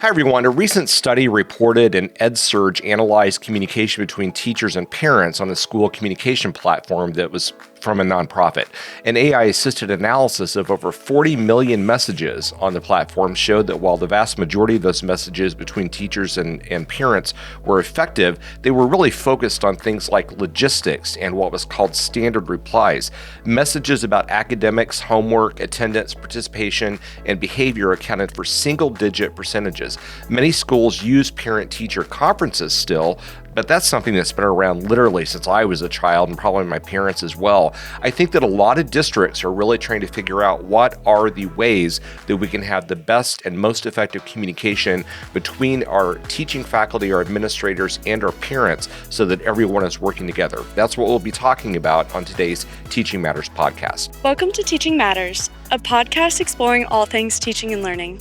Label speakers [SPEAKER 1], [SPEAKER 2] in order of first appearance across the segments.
[SPEAKER 1] Hi, everyone. A recent study reported an EdSurge analyzed communication between teachers and parents on a school communication platform that was from a nonprofit. An AI-assisted analysis of over 40 million messages on the platform showed that while the vast majority of those messages between teachers and parents were effective, they were really focused on things like logistics and what was called standard replies. Messages about academics, homework, attendance, participation, and behavior accounted for single-digit percentages. Many schools use parent-teacher conferences still, but that's something that's been around literally since I was a child and probably my parents as well. I think that a lot of districts are really trying to figure out what are the ways that we can have the best and most effective communication between our teaching faculty, our administrators, and our parents so that everyone is working together. That's what we'll be talking about on today's Teaching Matters podcast.
[SPEAKER 2] Welcome to Teaching Matters, a podcast exploring all things teaching and learning.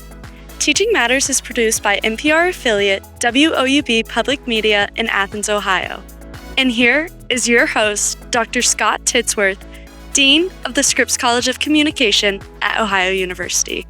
[SPEAKER 2] Teaching Matters is produced by NPR affiliate WOUB Public Media in Athens, Ohio. And here is your host, Dr. Scott Titsworth, Dean of the Scripps College of Communication at Ohio University.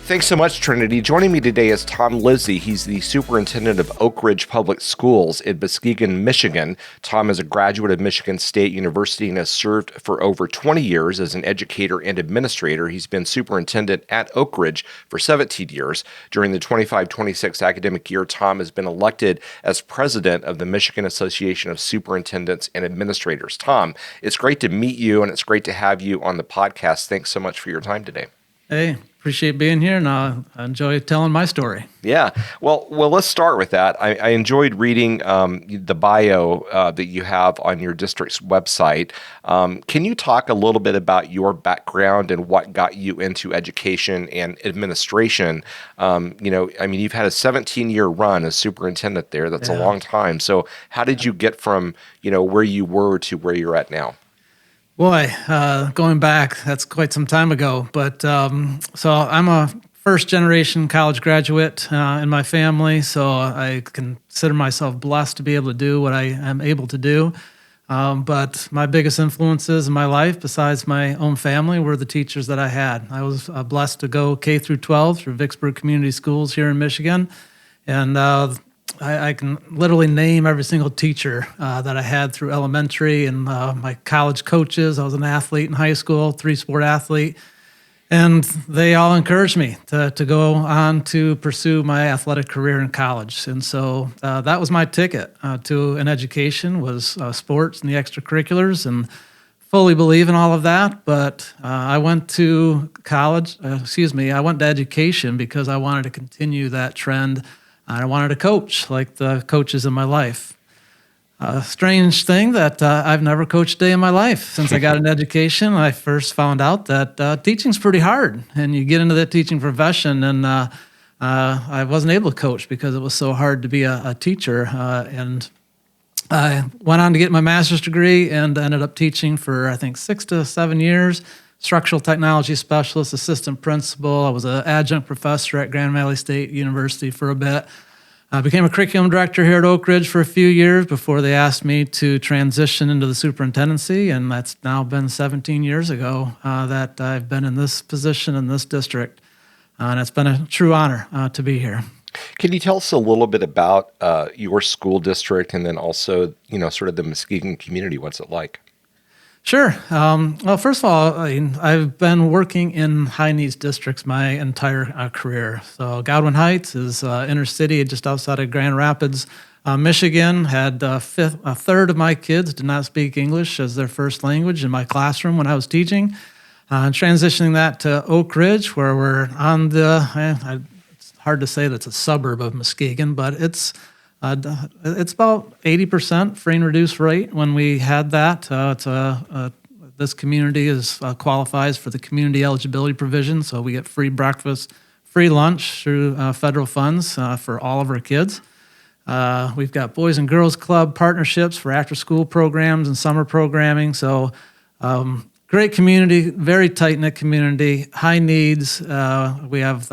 [SPEAKER 1] Thanks so much, Trinity. Joining me today is Tom Livezey. He's the superintendent of Oakridge Public Schools in Muskegon, Michigan. Tom is a graduate of Michigan State University and has served for over 20 years as an educator and administrator. He's been superintendent at Oakridge for 17 years. During the 25-26 academic year, Tom has been elected as president of the Michigan Association of Superintendents and Administrators. Tom, it's great to meet you, and it's great to have you on the podcast. Thanks so much for your time today.
[SPEAKER 3] Hey, appreciate being here, and I enjoy telling my story.
[SPEAKER 1] Yeah. Well, let's start with that. I enjoyed reading the bio that you have on your district's website. Can you talk a little bit about your background and what got you into education and administration? You've had a 17-year run as superintendent there. That's a long time. So how did you get from, where you were to where you're at now?
[SPEAKER 3] Boy, going back, that's quite some time ago. But so I'm a first-generation college graduate in my family, so I consider myself blessed to be able to do what I am able to do. But my biggest influences in my life, besides my own family, were the teachers that I had. I was blessed to go K through 12 through Vicksburg Community Schools here in Michigan, and I can literally name every single teacher that I had through elementary and my college coaches. I was an athlete in high school, three-sport athlete, and they all encouraged me to go on to pursue my athletic career in college. And so that was my ticket to an education, was sports and the extracurriculars, and fully believe in all of that. But I went to I went to education because I wanted to continue that trend. I wanted to coach like the coaches in my life. A strange thing that I've never coached a day in my life. Since I got an education, I first found out that teaching's pretty hard. And you get into the teaching profession, and I wasn't able to coach because it was so hard to be a teacher. And I went on to get my master's degree and ended up teaching for, I think, 6 to 7 years. Structural technology specialist, assistant principal. I was an adjunct professor at Grand Valley State University for a bit. I became a curriculum director here at Oakridge for a few years before they asked me to transition into the superintendency, and that's now been 17 years ago that I've been in this position in this district, and it's been a true honor to be here.
[SPEAKER 1] Can you tell us a little bit about your school district and then also, sort of the Muskegon community? What's it like?
[SPEAKER 3] Sure. Well, first of all, I've been working in high-needs districts my entire career. So Godwin Heights is inner city just outside of Grand Rapids, Michigan. Had a third of my kids did not speak English as their first language in my classroom when I was teaching. Transitioning that to Oakridge, where we're on it's hard to say that it's a suburb of Muskegon, but it's about 80% free and reduced rate when we had that. This community qualifies for the community eligibility provision, so we get free breakfast, free lunch through federal funds for all of our kids. We've got Boys and Girls Club partnerships for after-school programs and summer programming, so great community, very tight-knit community, high needs. We have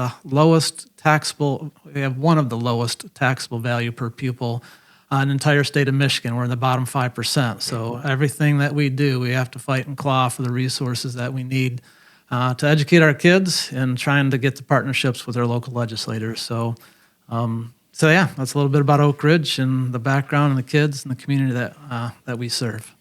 [SPEAKER 3] one of the lowest taxable value per pupil in the entire state of Michigan. We're in the bottom 5%. So everything that we do, we have to fight and claw for the resources that we need to educate our kids and trying to get the partnerships with our local legislators. So yeah, that's a little bit about Oakridge and the background and the kids and the community that we serve.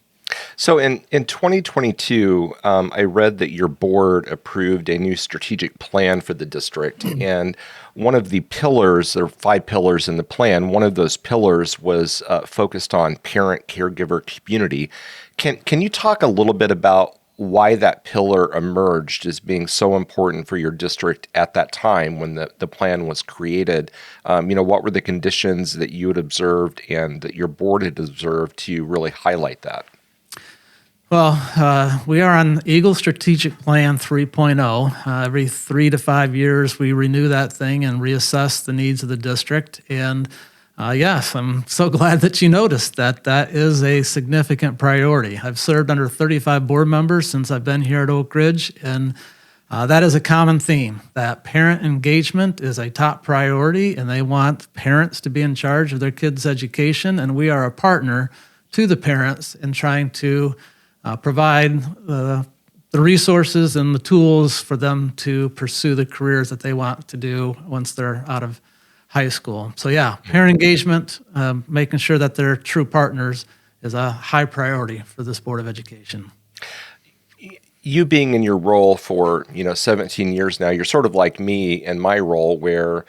[SPEAKER 1] So in 2022, I read that your board approved a new strategic plan for the district. And one of the pillars, there are 5 pillars in the plan, one of those pillars was focused on parent caregiver community. Can you talk a little bit about why that pillar emerged as being so important for your district at that time when the plan was created? What were the conditions that you had observed and that your board had observed to really highlight that?
[SPEAKER 3] Well, we are on Eagle Strategic Plan 3.0. Every 3 to 5 years, we renew that thing and reassess the needs of the district. And yes, I'm so glad that you noticed that is a significant priority. I've served under 35 board members since I've been here at Oakridge, and that is a common theme, that parent engagement is a top priority, and they want parents to be in charge of their kids' education, and we are a partner to the parents in trying to provide the resources and the tools for them to pursue the careers that they want to do once they're out of high school. So yeah, parent engagement, making sure that they're true partners is a high priority for this Board of Education.
[SPEAKER 1] You being in your role for 17 years now, you're sort of like me in my role where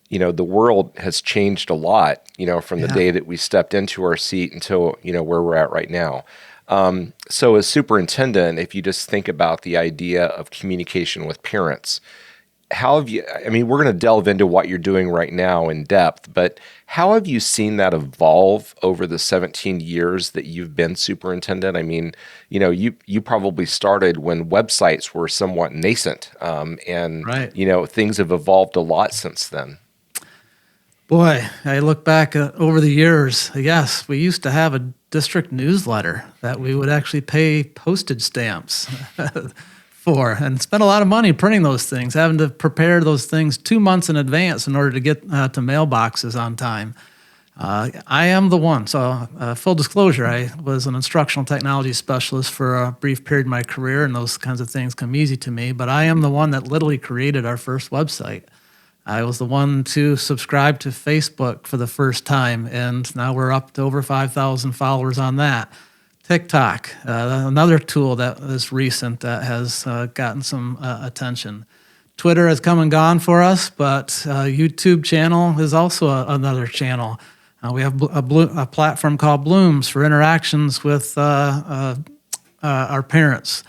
[SPEAKER 1] the world has changed a lot from the day that we stepped into our seat until where we're at right now. So as superintendent, if you just think about the idea of communication with parents, how have you, we're going to delve into what you're doing right now in depth, but how have you seen that evolve over the 17 years that you've been superintendent? You probably started when websites were somewhat nascent, and
[SPEAKER 3] right.
[SPEAKER 1] Things have evolved a lot since then.
[SPEAKER 3] Boy, I look back over the years. Yes, we used to have a district newsletter that we would actually pay postage stamps for and spend a lot of money printing those things, having to prepare those things 2 months in advance in order to get to mailboxes on time. I am the one. So full disclosure, I was an instructional technology specialist for a brief period in my career, and those kinds of things come easy to me. But I am the one that literally created our first website. I was the one to subscribe to Facebook for the first time, and now we're up to over 5,000 followers on that. TikTok, another tool that is recent that has gotten some attention. Twitter has come and gone for us, but YouTube channel is also another channel. We have a platform called Blooms for interactions with our parents.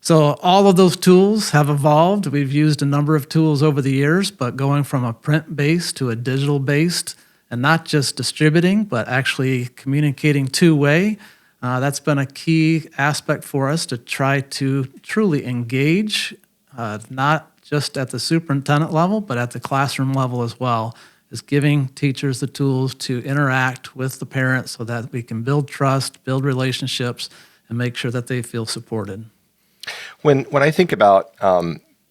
[SPEAKER 3] So all of those tools have evolved. We've used a number of tools over the years, but going from a print-based to a digital-based, and not just distributing, but actually communicating two-way, that's been a key aspect for us to try to truly engage, not just at the superintendent level, but at the classroom level as well, is giving teachers the tools to interact with the parents so that we can build trust, build relationships, and make sure that they feel supported.
[SPEAKER 1] When I think about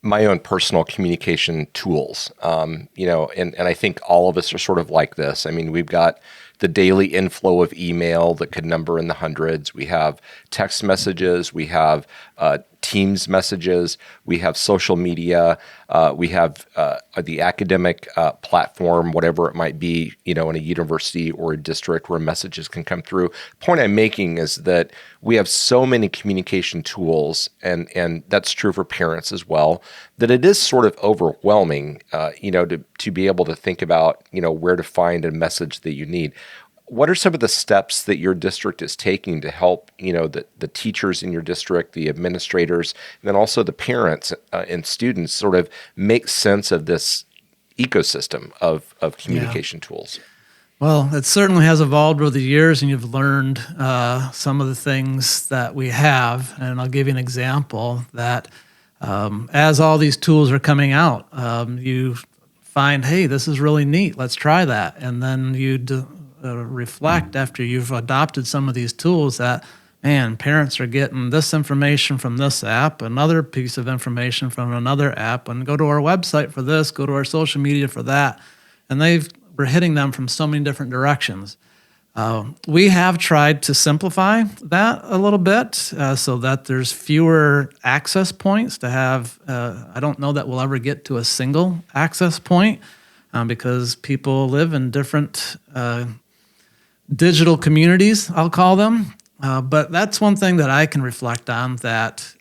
[SPEAKER 1] my own personal communication tools, and I think all of us are sort of like this. We've got the daily inflow of email that could number in the hundreds. We have text messages. We have Teams messages. We have social media. We have the academic platform, whatever it might be, in a university or a district where messages can come through. Point I'm making is that we have so many communication tools, and that's true for parents as well, that it is sort of overwhelming, to be able to think about, where to find a message that you need. What are some of the steps that your district is taking to help, the teachers in your district, the administrators, and then also the parents and students sort of make sense of this ecosystem of communication tools?
[SPEAKER 3] Well, it certainly has evolved over the years, and you've learned some of the things that we have. And I'll give you an example that as all these tools are coming out, you find, hey, this is really neat. Let's try that. And then you reflect after you've adopted some of these tools that, man, parents are getting this information from this app, another piece of information from another app, and go to our website for this, go to our social media for that. And we're hitting them from so many different directions. We have tried to simplify that a little bit so that there's fewer access points to have. I don't know that we'll ever get to a single access point because people live in different digital communities, I'll call them. But that's one thing that I can reflect on, that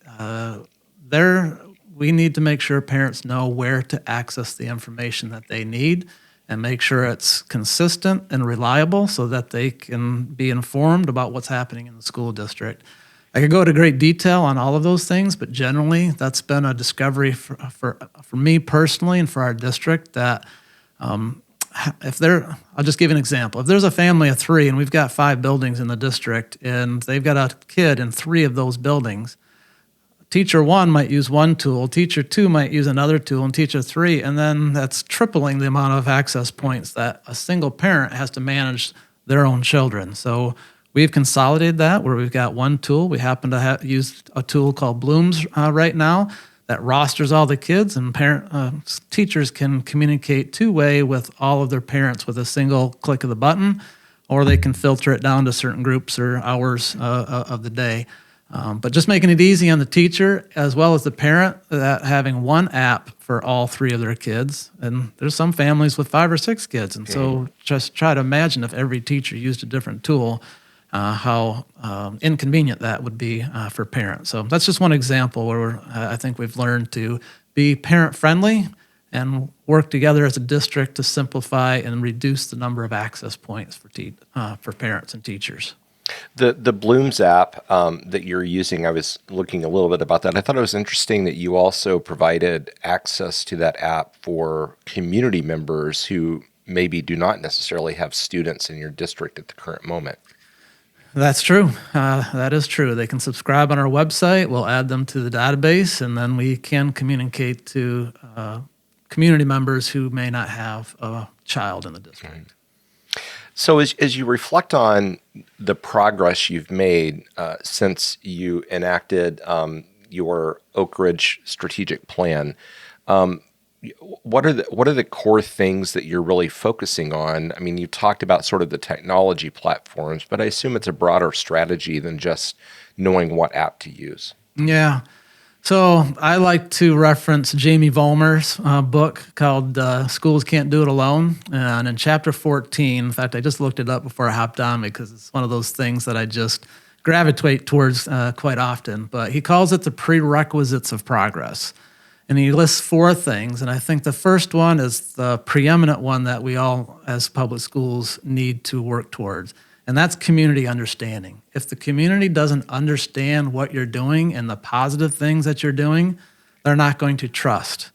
[SPEAKER 3] we need to make sure parents know where to access the information that they need and make sure it's consistent and reliable so that they can be informed about what's happening in the school district. I could go into great detail on all of those things, but generally that's been a discovery for me personally and for our district that I'll just give you an example. If there's a family of 3 and we've got 5 buildings in the district and they've got a kid in 3 of those buildings, teacher 1 might use one tool, teacher 2 might use another tool, and teacher 3, and then that's tripling the amount of access points that a single parent has to manage their own children. So we've consolidated that where we've got one tool. We happen to use a tool called Blooms right now that rosters all the kids, and teachers can communicate two-way with all of their parents with a single click of the button, or they can filter it down to certain groups or hours of the day. But just making it easy on the teacher as well as the parent, that having one app for all 3 of their kids. And there's some families with 5 or 6 kids. And so just try to imagine if every teacher used a different tool, how inconvenient that would be for parents. So that's just one example where I think we've learned to be parent-friendly and work together as a district to simplify and reduce the number of access points for parents and teachers.
[SPEAKER 1] The Blooms app that you're using, I was looking a little bit about that. I thought it was interesting that you also provided access to that app for community members who maybe do not necessarily have students in your district at the current moment.
[SPEAKER 3] That's true. That is true. They can subscribe on our website. We'll add them to the database, and then we can communicate to community members who may not have a child in the district. Mm-hmm.
[SPEAKER 1] So as you reflect on the progress you've made since you enacted your Oakridge strategic plan, what are the core things that you're really focusing on? I mean, you talked about sort of the technology platforms, but I assume it's a broader strategy than just knowing what app to use.
[SPEAKER 3] Yeah. So I like to reference Jamie Vollmer's book called Schools Can't Do It Alone. And in chapter 14, in fact, I just looked it up before I hopped on because it's one of those things that I just gravitate towards quite often. But he calls it the prerequisites of progress. And he lists 4 things. And I think the first one is the preeminent one that we all as public schools need to work towards. And that's community understanding. If the community doesn't understand what you're doing and the positive things that you're doing, they're not going to trust,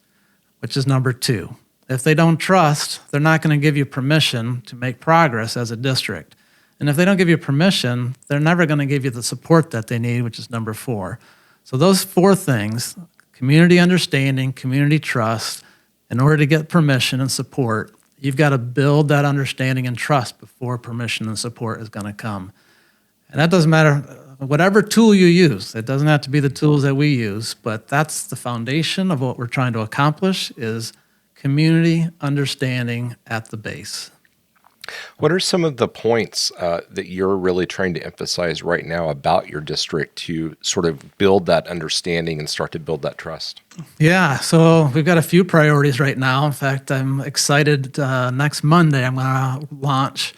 [SPEAKER 3] which is number 2. If they don't trust, they're not going to give you permission to make progress as a district. And if they don't give you permission, they're never going to give you the support that they need, which is number 4. So those 4 things, community understanding, community trust, in order to get permission and support, you've got to build that understanding and trust before permission and support is going to come. And that doesn't matter, whatever tool you use. It doesn't have to be the tools that we use, but that's the foundation of what we're trying to accomplish is community understanding at the base.
[SPEAKER 1] What are some of the points that you're really trying to emphasize right now about your district to sort of build that understanding and start to build that trust?
[SPEAKER 3] Yeah, so we've got a few priorities right now. In fact, I'm excited. Next Monday, I'm going to launch.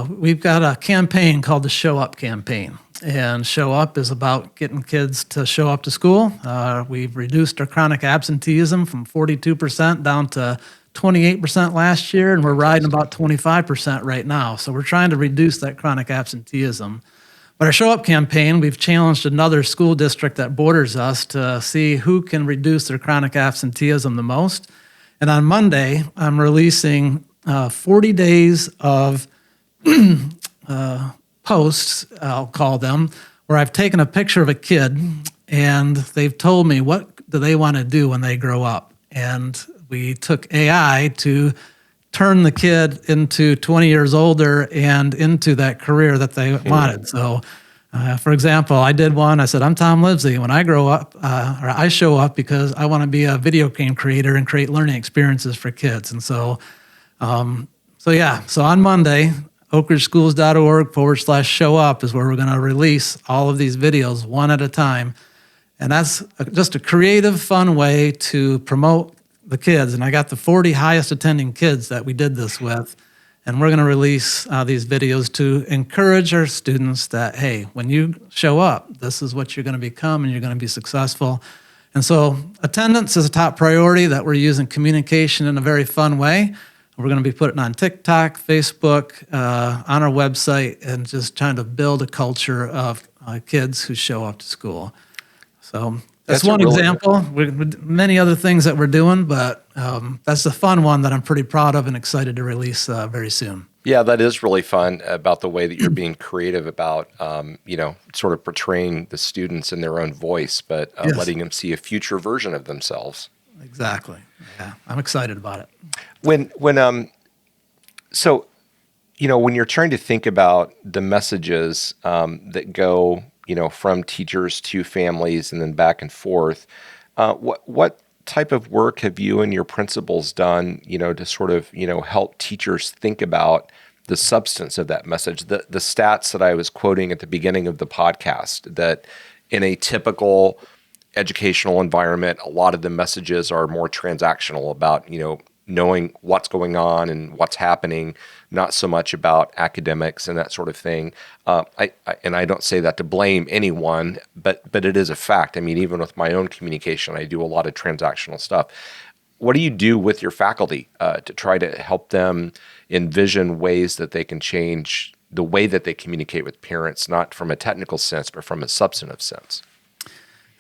[SPEAKER 3] We've got a campaign called the Show Up campaign. And Show Up is about getting kids to show up to school. We've reduced our chronic absenteeism from 42% down to 28% last year, and we're riding about 25% right now. So we're trying to reduce that chronic absenteeism. But our Show Up campaign, we've challenged another school district that borders us to see who can reduce their chronic absenteeism the most. And on Monday, I'm releasing 40 days of posts, I'll call them, where I've taken a picture of a kid, and they've told me what do they want to do when they grow up. And we took AI to turn the kid into 20 years older and into that career that they wanted. So, for example, I did one. I said, I'm Tom Livezey. When I grow up, or I show up because I want to be a video game creator and create learning experiences for kids. And so on Monday, oakridgeschools.org/show up is where we're going to release all of these videos one at a time. And that's just a creative, fun way to promote the kids. And I got the 40 highest attending kids that we did this with. And we're going to release these videos to encourage our students that, hey, when you show up, this is what you're going to become and you're going to be successful. And so attendance is a top priority, that we're using communication in a very fun way. We're going to be putting on TikTok, Facebook, on our website, and just trying to build a culture of kids who show up to school. So that's one example. With many other things that we're doing, but that's the fun one that I'm pretty proud of and excited to release very soon.
[SPEAKER 1] Yeah, that is really fun about the way that you're being creative about, sort of portraying the students in their own voice, but
[SPEAKER 3] Yes.
[SPEAKER 1] letting them see a future version of themselves.
[SPEAKER 3] Exactly. Yeah, I'm excited about it.
[SPEAKER 1] When you're trying to think about the messages that go, from teachers to families and then back and forth, what type of work have you and your principals done, to sort of, help teachers think about the substance of that message? The stats that I was quoting at the beginning of the podcast, that in a typical educational environment, a lot of the messages are more transactional about, knowing what's going on and what's happening, not so much about academics and that sort of thing. I don't say that to blame anyone, but it is a fact. I mean, even with my own communication, I do a lot of transactional stuff. What do you do with your faculty to try to help them envision ways that they can change the way that they communicate with parents, not from a technical sense, but from a substantive sense?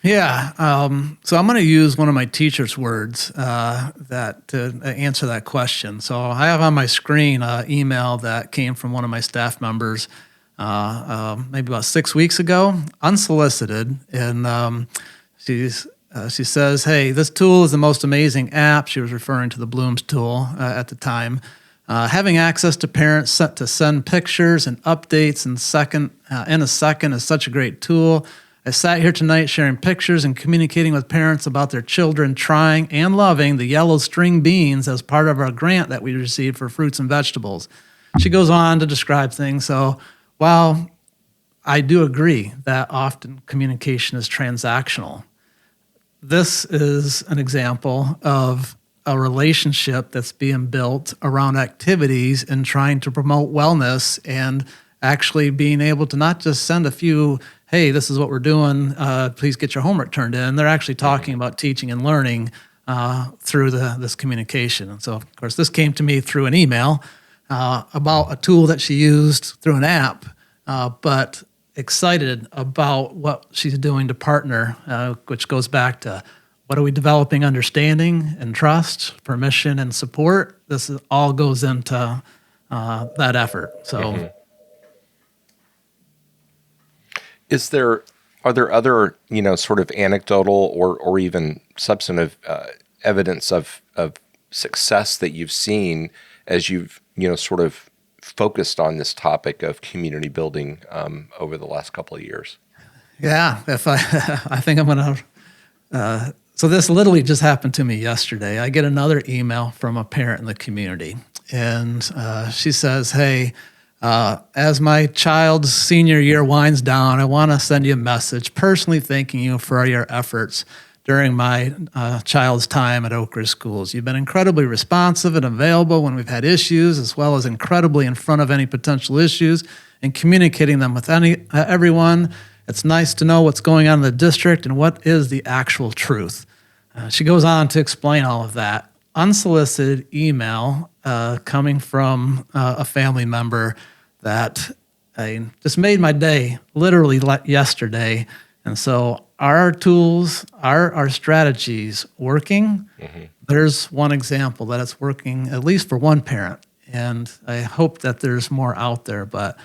[SPEAKER 3] Yeah. So I'm going to use one of my teacher's words to answer that question. So I have on my screen an email that came from one of my staff members maybe about 6 weeks ago, unsolicited. And she says, hey, this tool is the most amazing app. She was referring to the Bloom's tool at the time. Having access to parents set to send pictures and updates in a second is such a great tool. I sat here tonight sharing pictures and communicating with parents about their children trying and loving the yellow string beans as part of our grant that we received for fruits and vegetables. She goes on to describe things. So while I do agree that often communication is transactional, this is an example of a relationship that's being built around activities and trying to promote wellness and actually being able to not just send a few, hey, this is what we're doing, please get your homework turned in. They're actually talking about teaching and learning through this communication. And so, of course, this came to me through an email about a tool that she used through an app, but excited about what she's doing to partner, which goes back to what are we developing understanding and trust, permission and support. This all goes into that effort. So.
[SPEAKER 1] Are there other, sort of anecdotal or even substantive evidence of success that you've seen as you've, sort of focused on this topic of community building over the last couple of years?
[SPEAKER 3] Yeah, I think I'm going to, so this literally just happened to me yesterday. I get another email from a parent in the community, and she says, hey, as my child's senior year winds down, I want to send you a message personally thanking you for your efforts during my child's time at Oakridge Schools. You've been incredibly responsive and available when we've had issues, as well as incredibly in front of any potential issues and communicating them with everyone. It's nice to know what's going on in the district and what is the actual truth. She goes on to explain all of that. Unsolicited email coming from a family member that just made my day literally yesterday. And so our tools, our strategies working. Mm-hmm. There's one example that it's working at least for one parent. And I hope that there's more out there. But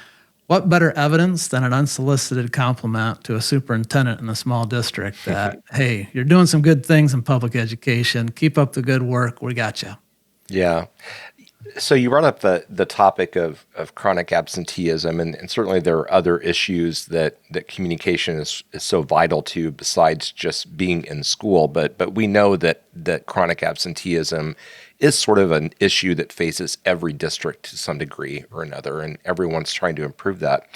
[SPEAKER 3] what better evidence than an unsolicited compliment to a superintendent in a small district that, hey, you're doing some good things in public education. Keep up the good work. We got you.
[SPEAKER 1] Yeah. So you brought up the topic of chronic absenteeism, and certainly there are other issues that communication is so vital to besides just being in school. But we know that chronic absenteeism is sort of an issue that faces every district to some degree or another, and everyone's trying to improve that.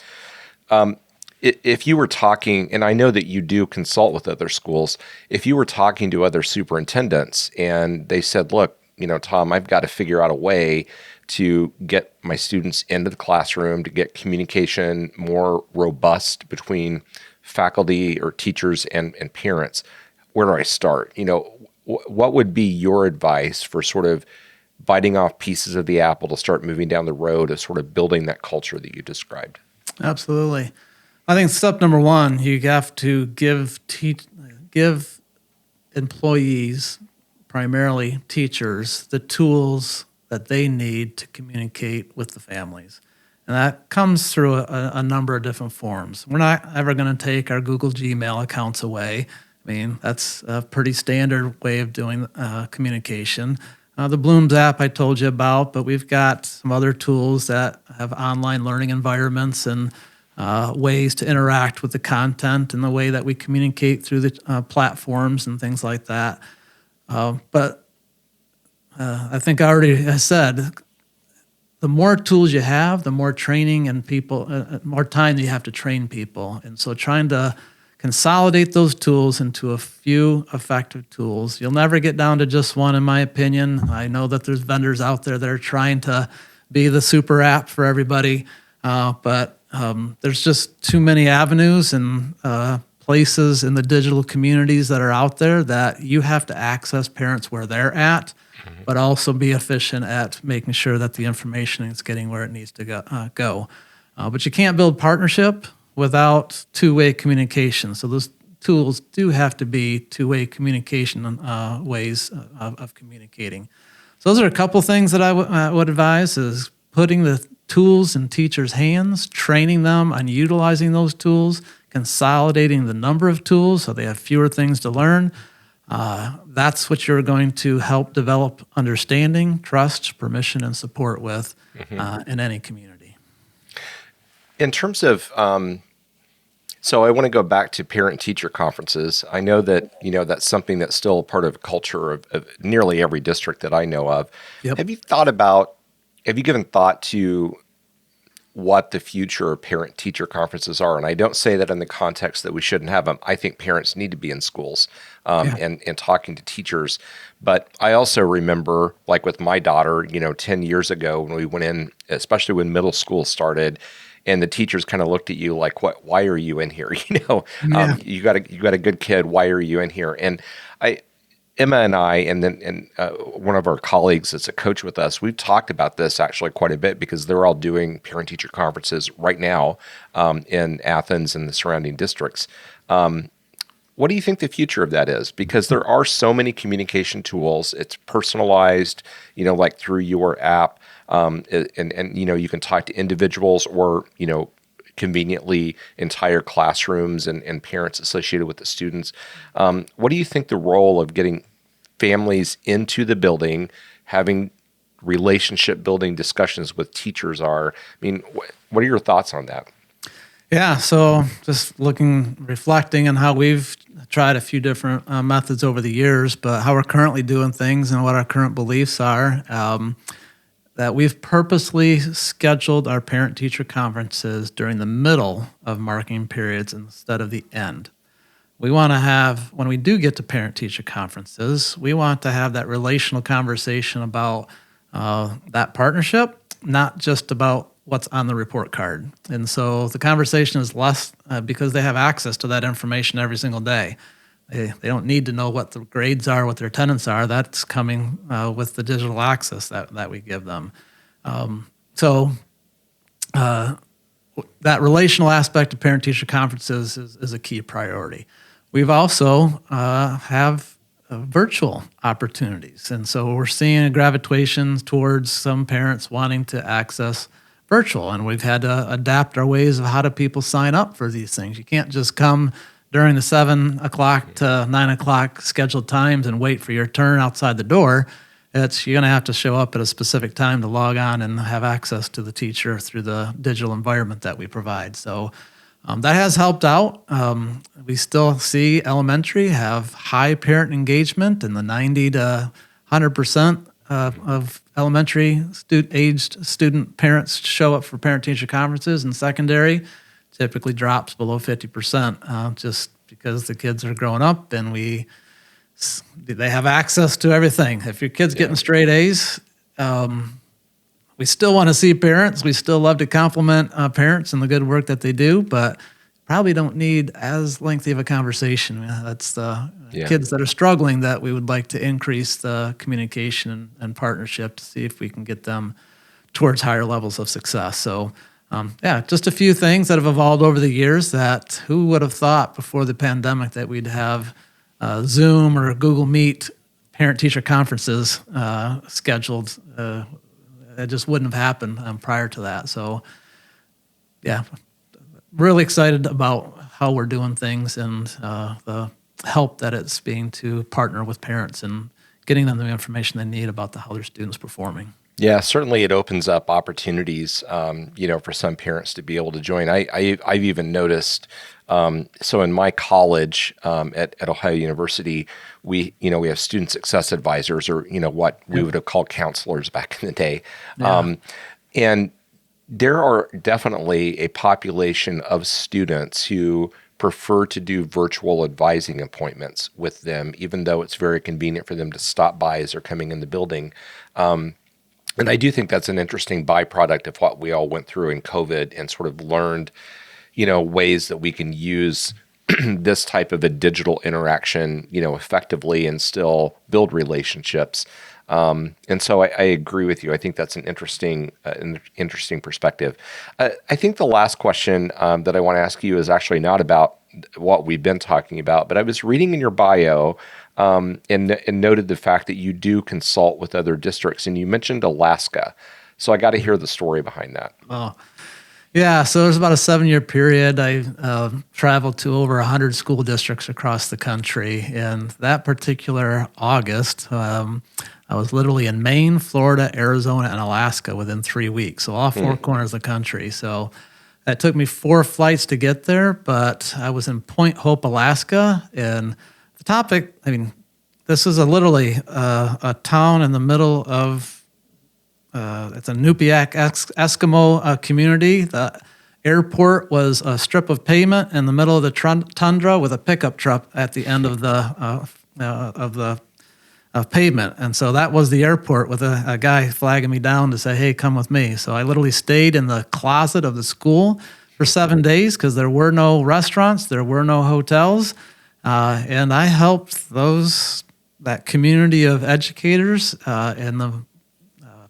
[SPEAKER 1] If you were talking, and I know that you do consult with other schools, if you were talking to other superintendents and they said, look, Tom, I've got to figure out a way to get my students into the classroom, to get communication more robust between faculty or teachers and parents. Where do I start? What would be your advice for sort of biting off pieces of the apple to start moving down the road of sort of building that culture that you described?
[SPEAKER 3] Absolutely. I think step number one, you have to give employees, primarily teachers, the tools that they need to communicate with the families. And that comes through a number of different forms. We're not ever going to take our Google Gmail accounts away. I mean, that's a pretty standard way of doing communication. The Blooms app I told you about, but we've got some other tools that have online learning environments and ways to interact with the content and the way that we communicate through the platforms and things like that. But I think I said, the more tools you have, the more training and more time you have to train people. And so trying to consolidate those tools into a few effective tools. You'll never get down to just one, in my opinion. I know that there's vendors out there that are trying to be the super app for everybody, but there's just too many avenues and places in the digital communities that are out there that you have to access parents where they're at, but also be efficient at making sure that the information is getting where it needs to go. But you can't build partnership without two-way communication. So those tools do have to be two-way communication ways of communicating. So those are a couple things that I would advise is putting the tools in teachers' hands, training them on utilizing those tools, consolidating the number of tools so they have fewer things to learn. That's what you're going to help develop understanding, trust, permission, and support with in any community.
[SPEAKER 1] In terms of, so I want to go back to parent-teacher conferences. I know that, that's something that's still a part of culture of nearly every district that I know of.
[SPEAKER 3] Yep.
[SPEAKER 1] Have you given thought to what the future of parent-teacher conferences are? And I don't say that in the context that we shouldn't have them. I think parents need to be in schools and talking to teachers. But I also remember, like with my daughter, 10 years ago when we went in, especially when middle school started, and the teachers kind of looked at you like, "What? Why are you in here? You got a good kid. Why are you in here?" And Emma and I, and one of our colleagues that's a coach with us, we've talked about this actually quite a bit because they're all doing parent-teacher conferences right now in Athens and the surrounding districts. What do you think the future of that is? Because there are so many communication tools. It's personalized, like through your app, and you can talk to individuals or, conveniently entire classrooms and parents associated with the students. What do you think the role of getting families into the building, having relationship building discussions with teachers are? I mean, what are your thoughts on that?
[SPEAKER 3] Yeah, so just reflecting on how we've tried a few different methods over the years, but how we're currently doing things and what our current beliefs are, that we've purposely scheduled our parent-teacher conferences during the middle of marking periods instead of the end. We want to have, when we do get to parent-teacher conferences, we want to have that relational conversation about that partnership, not just about what's on the report card. And so the conversation is less because they have access to that information every single day. They don't need to know what the grades are, what their attendance are. That's coming with the digital access that we give them. So that relational aspect of parent-teacher conferences is a key priority. We've also have virtual opportunities. And so we're seeing a gravitation towards some parents wanting to access virtual, and we've had to adapt our ways of how do people sign up for these things. You can't just come during the 7 o'clock to 9 o'clock scheduled times and wait for your turn outside the door. You're going to have to show up at a specific time to log on and have access to the teacher through the digital environment that we provide. So that has helped out. We still see elementary have high parent engagement in the 90 to 100% of elementary aged student parents show up for parent-teacher conferences, and secondary typically drops below 50%, just because the kids are growing up and they have access to everything. If your kid's getting straight A's, we still want to see parents. We still love to compliment parents and the good work that they do, but probably don't need as lengthy of a conversation. That's the kids that are struggling that we would like to increase the communication and partnership to see if we can get them towards higher levels of success. So, just a few things that have evolved over the years that who would have thought before the pandemic that we'd have Zoom or Google Meet parent-teacher conferences scheduled. It just wouldn't have happened prior to that. So, really excited about how we're doing things and the help that it's being to partner with parents and getting them the information they need about how their students performing.
[SPEAKER 1] Yeah, certainly it opens up opportunities, for some parents to be able to join. I've even noticed, so in my college at Ohio University, we have student success advisors, or what we would have called counselors back in the day, and there are definitely a population of students who prefer to do virtual advising appointments with them, even though it's very convenient for them to stop by as they're coming in the building. And I do think that's an interesting byproduct of what we all went through in COVID and sort of learned, ways that we can use this type of a digital interaction, effectively and still build relationships. And so I agree with you. I think that's an interesting perspective. I think the last question that I want to ask you is actually not about what we've been talking about, but I was reading in your bio and noted the fact that you do consult with other districts, and you mentioned Alaska. So I got to hear the story behind that.
[SPEAKER 3] Oh, yeah. So there's about a 7-year period. I traveled to over 100 school districts across the country. And that particular August, I was literally in Maine, Florida, Arizona, and Alaska within 3 weeks. So all four corners of the country. So that took me 4 flights to get there, but I was in Point Hope, Alaska. And the topic, this is literally a town in the middle of, it's a Nupiaq Eskimo community. The airport was a strip of pavement in the middle of the tundra with a pickup truck at the end of the pavement. And so that was the airport with a guy flagging me down to say, hey, come with me. So I literally stayed in the closet of the school for 7 days because there were no restaurants, there were no hotels. And I helped that community of educators in the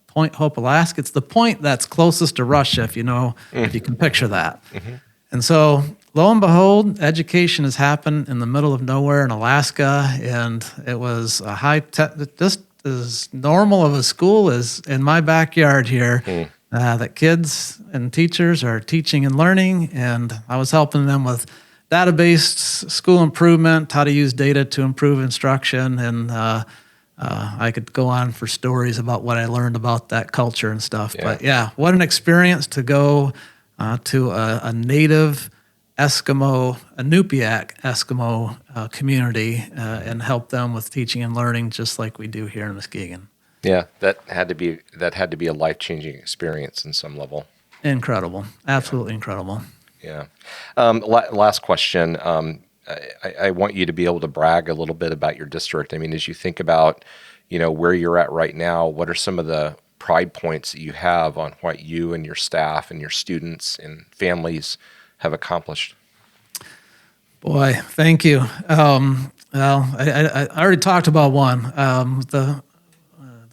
[SPEAKER 3] Point Hope, Alaska. It's the point that's closest to Russia, if you can picture that. Mm-hmm. And so, lo and behold, education has happened in the middle of nowhere in Alaska, and it was just as normal of a school as in my backyard here. That kids and teachers are teaching and learning, and I was helping them with database school improvement, how to use data to improve instruction, and I could go on for stories about what I learned about that culture and stuff. Yeah. But what an experience to go to a native Eskimo, a Nupiaq Eskimo community and help them with teaching and learning just like we do here in Muskegon.
[SPEAKER 1] Yeah, that had to be a life-changing experience in some level.
[SPEAKER 3] Incredible. Absolutely incredible.
[SPEAKER 1] Yeah. Last question. I want you to be able to brag a little bit about your district. As you think about, where you're at right now, what are some of the pride points that you have on what you and your staff and your students and families have accomplished?
[SPEAKER 3] Boy, thank you. I already talked about one, the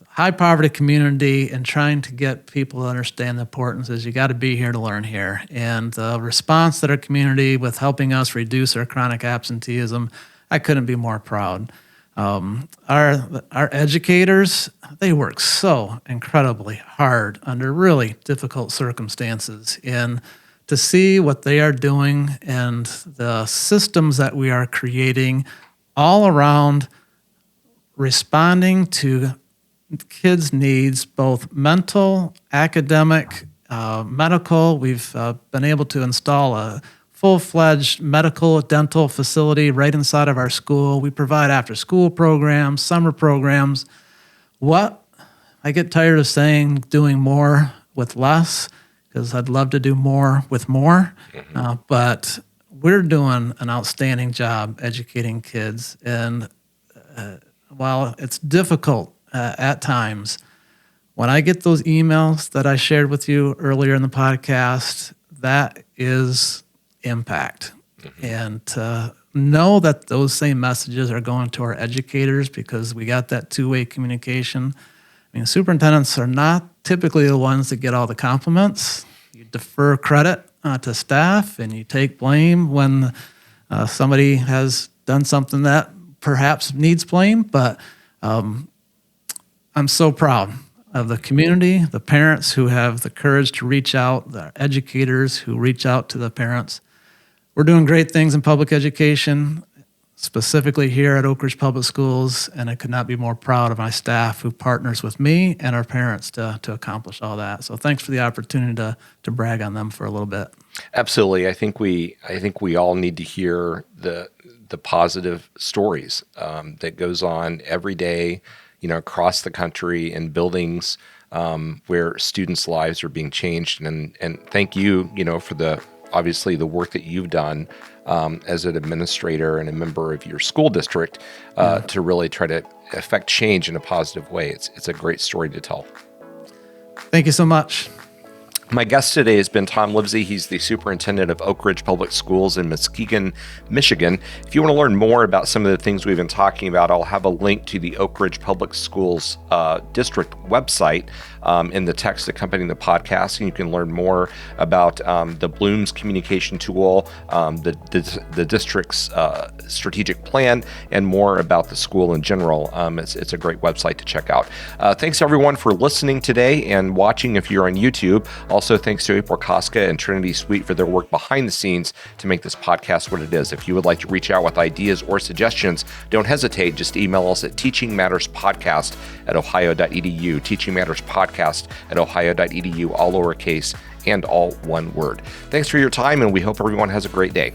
[SPEAKER 3] high poverty community, and trying to get people to understand the importance is you got to be here to learn here. And the response that our community with helping us reduce our chronic absenteeism, I couldn't be more proud. Our educators, they work so incredibly hard under really difficult circumstances. And to see what they are doing and the systems that we are creating all around responding to kids' needs, both mental, academic, medical. We've been able to install a full-fledged medical dental facility right inside of our school. We provide after-school programs, summer programs. What I get tired of saying, doing more with less, because I'd love to do more with more, but we're doing an outstanding job educating kids. And while it's difficult at times, when I get those emails that I shared with you earlier in the podcast, that is impact. And to know that those same messages are going to our educators because we got that two-way communication. I mean, superintendents are not typically the ones that get all the compliments. You defer credit to staff, and you take blame when somebody has done something that perhaps needs blame. But I'm so proud of the community, the parents who have the courage to reach out, the educators who reach out to the parents. We're doing great things in public education, specifically here at Oakridge Public Schools, and I could not be more proud of my staff who partners with me and our parents to accomplish all that. So thanks for the opportunity to brag on them for a little bit.
[SPEAKER 1] Absolutely. I think we all need to hear the positive stories that goes on every day, across the country in buildings where students' lives are being changed. And thank you, for obviously the work that you've done as an administrator and a member of your school district to really try to affect change in a positive way. It's a great story to tell.
[SPEAKER 3] Thank you so much.
[SPEAKER 1] My guest today has been Tom Livezey. He's the superintendent of Oakridge Public Schools in Muskegon, Michigan. If you want to learn more about some of the things we've been talking about, I'll have a link to the Oakridge Public Schools district website in the text accompanying the podcast, and you can learn more about the Bloom's communication tool, the district's strategic plan, and more about the school in general. It's a great website to check out. Thanks everyone for listening today and watching if you're on YouTube. Also, thanks to April Koska and Trinity Sweet for their work behind the scenes to make this podcast what it is. If you would like to reach out with ideas or suggestions, don't hesitate. Just email us at teachingmatterspodcast@ohio.edu, teachingmatterspodcast@ohio.edu, all lowercase and all one word. Thanks for your time, and we hope everyone has a great day.